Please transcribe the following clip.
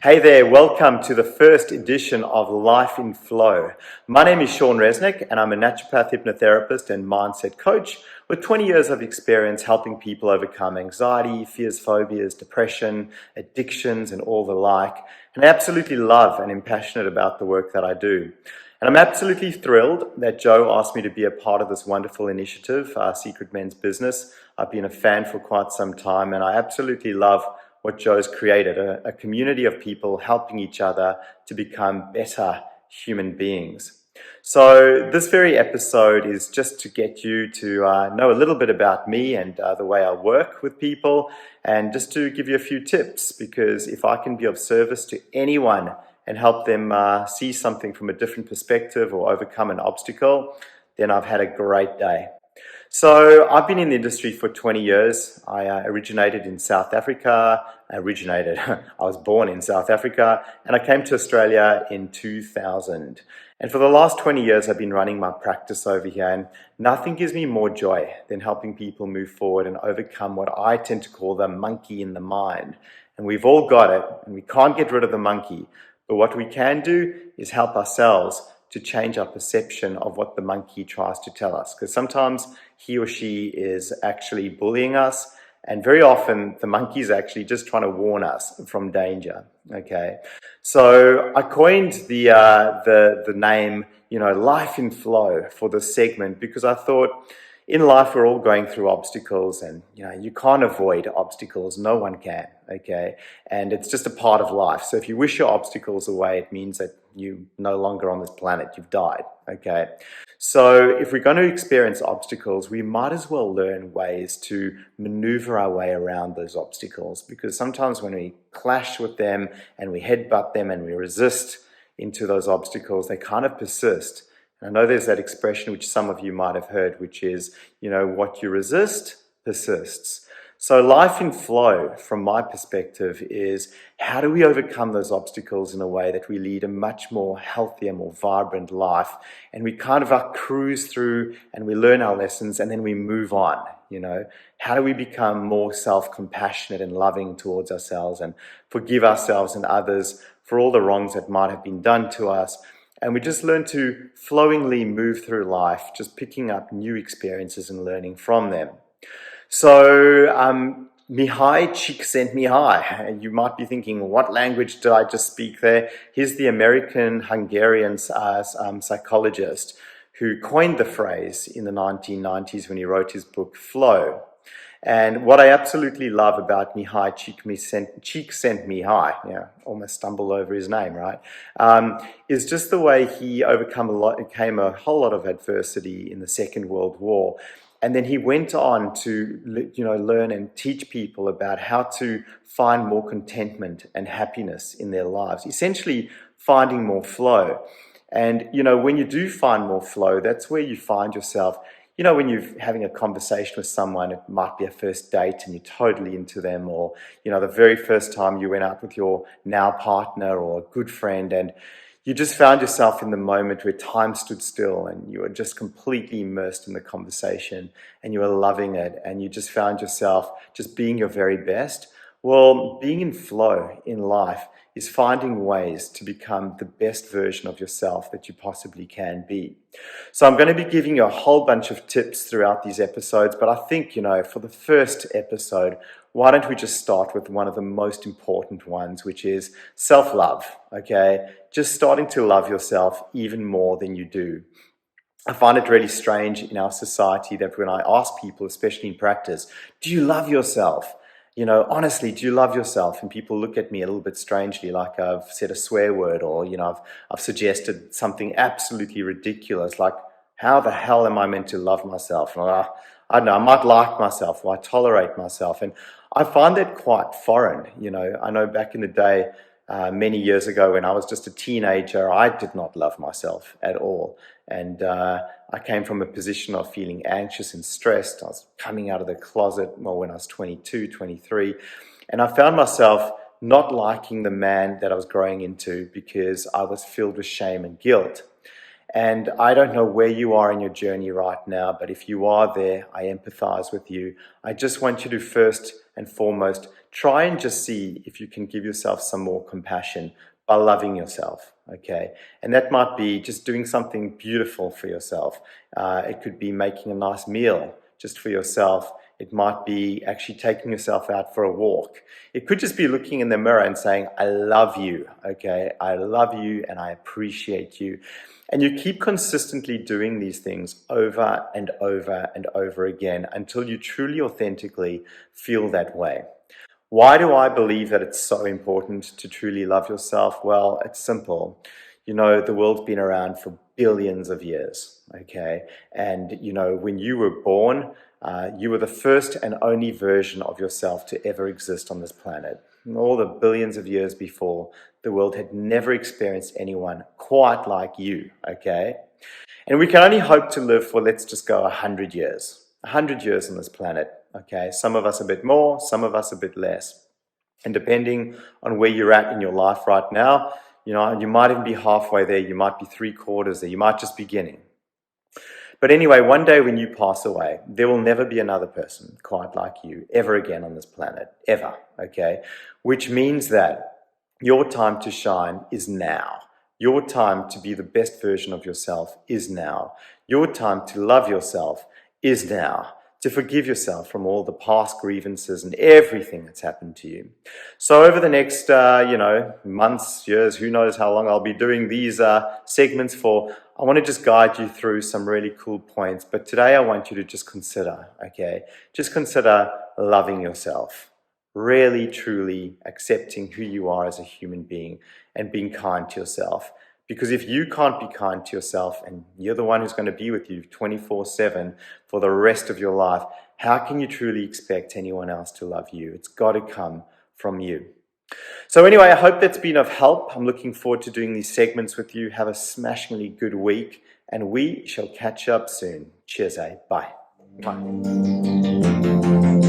Hey there, welcome to the first edition of Life in Flow. My name is Shaun Resnik and I'm a naturopath hypnotherapist and mindset coach with 20 years of experience helping people overcome anxiety, fears, phobias, depression, addictions and all the like. And I absolutely love and am passionate about the work that I do. And I'm absolutely thrilled that Joe asked me to be a part of this wonderful initiative, Secret Men's Business. I've been a fan for quite some time and I absolutely love what Joe's created, a community of people helping each other to become better human beings. So this very episode is just to get you to know a little bit about me and the way I work with people, and just to give you a few tips, because if I can be of service to anyone and help them see something from a different perspective or overcome an obstacle, then I've had a great day. So I've been in the industry for 20 years. I originated in South Africa. I was born in South Africa and I came to Australia in 2000. And for the last 20 years, I've been running my practice over here, and nothing gives me more joy than helping people move forward and overcome what I tend to call the monkey in the mind. And we've all got it and we can't get rid of the monkey. But what we can do is help ourselves to change our perception of what the monkey tries to tell us. Because sometimes he or she is actually bullying us, and very often the monkey is actually just trying to warn us from danger. Okay, so I coined the name, Life in Flow for this segment, because I thought in life we're all going through obstacles, and you can't avoid obstacles. No one can. Okay, and it's just a part of life. So if you wish your obstacles away, it means that you're no longer on this planet. You've died. Okay, so if we're going to experience obstacles, we might as well learn ways to maneuver our way around those obstacles, because sometimes when we clash with them and we headbutt them and we resist into those obstacles, they kind of persist. I know there's that expression which some of you might have heard, which is, what you resist persists. So life in flow, from my perspective, is how do we overcome those obstacles in a way that we lead a much more healthier, more vibrant life, and we kind of cruise through and we learn our lessons and then we move on. How do we become more self-compassionate and loving towards ourselves and forgive ourselves and others for all the wrongs that might have been done to us? And we just learn to flowingly move through life, just picking up new experiences and learning from them. So, Mihai Csikszentmihalyi, and you might be thinking, what language did I just speak there? He's the American-Hungarian psychologist who coined the phrase in the 1990s when he wrote his book, Flow. And what I absolutely love about Mihai Csikszentmihalyi, almost stumbled over his name, right? Is just the way he overcame a whole lot of adversity in the Second World War. And then he went on to, learn and teach people about how to find more contentment and happiness in their lives, essentially finding more flow. And, when you do find more flow, that's where you find yourself. When you're having a conversation with someone, it might be a first date and you're totally into them, or, the very first time you went out with your now partner or a good friend, and you just found yourself in the moment where time stood still and you were just completely immersed in the conversation and you were loving it, and you just found yourself just being your very best. Well, being in flow in life is finding ways to become the best version of yourself that you possibly can be. So I'm going to be giving you a whole bunch of tips throughout these episodes, but I think, for the first episode, why don't we just start with one of the most important ones, which is self-love, okay? Just starting to love yourself even more than you do. I find it really strange in our society that when I ask people, especially in practice, do you love yourself? Honestly, do you love yourself? And people look at me a little bit strangely, like I've said a swear word, or, I've suggested something absolutely ridiculous, like, how the hell am I meant to love myself? And I don't know, I might like myself, or I tolerate myself. And I find that quite foreign. I know back in the day, many years ago when I was just a teenager, I did not love myself at all. And I came from a position of feeling anxious and stressed. I was coming out of the closet when I was 22, 23. And I found myself not liking the man that I was growing into because I was filled with shame and guilt. And I don't know where you are in your journey right now, but if you are there, I empathize with you. I just want you to first and foremost try and just see if you can give yourself some more compassion by loving yourself, okay? And that might be just doing something beautiful for yourself. It could be making a nice meal just for yourself. It might be actually taking yourself out for a walk. It could just be looking in the mirror and saying, I love you, okay? I love you and I appreciate you. And you keep consistently doing these things over and over and over again until you truly authentically feel that way. Why do I believe that it's so important to truly love yourself? Well, it's simple. You know, the world's been around for billions of years, okay? And, you know, when you were born, you were the first and only version of yourself to ever exist on this planet. And all the billions of years before, the world had never experienced anyone quite like you, okay? And we can only hope to live for, let's just go 100 years. 100 years on this planet, okay? Some of us a bit more, some of us a bit less. And depending on where you're at in your life right now, you know, you might even be halfway there, you might be 3/4 there, you might just be beginning. But anyway, one day when you pass away, there will never be another person quite like you ever again on this planet, ever, okay? Which means that your time to shine is now. Your time to be the best version of yourself is now. Your time to love yourself is now. To forgive yourself from all the past grievances and everything that's happened to you. So over the next, months, years, who knows how long I'll be doing these segments for, I want to just guide you through some really cool points. But today I want you to just consider, okay? Just consider loving yourself. Really, truly accepting who you are as a human being and being kind to yourself. Because if you can't be kind to yourself and you're the one who's going to be with you 24/7 for the rest of your life, how can you truly expect anyone else to love you? It's got to come from you. So anyway, I hope that's been of help. I'm looking forward to doing these segments with you. Have a smashingly good week and we shall catch up soon. Cheers, Bye. Bye.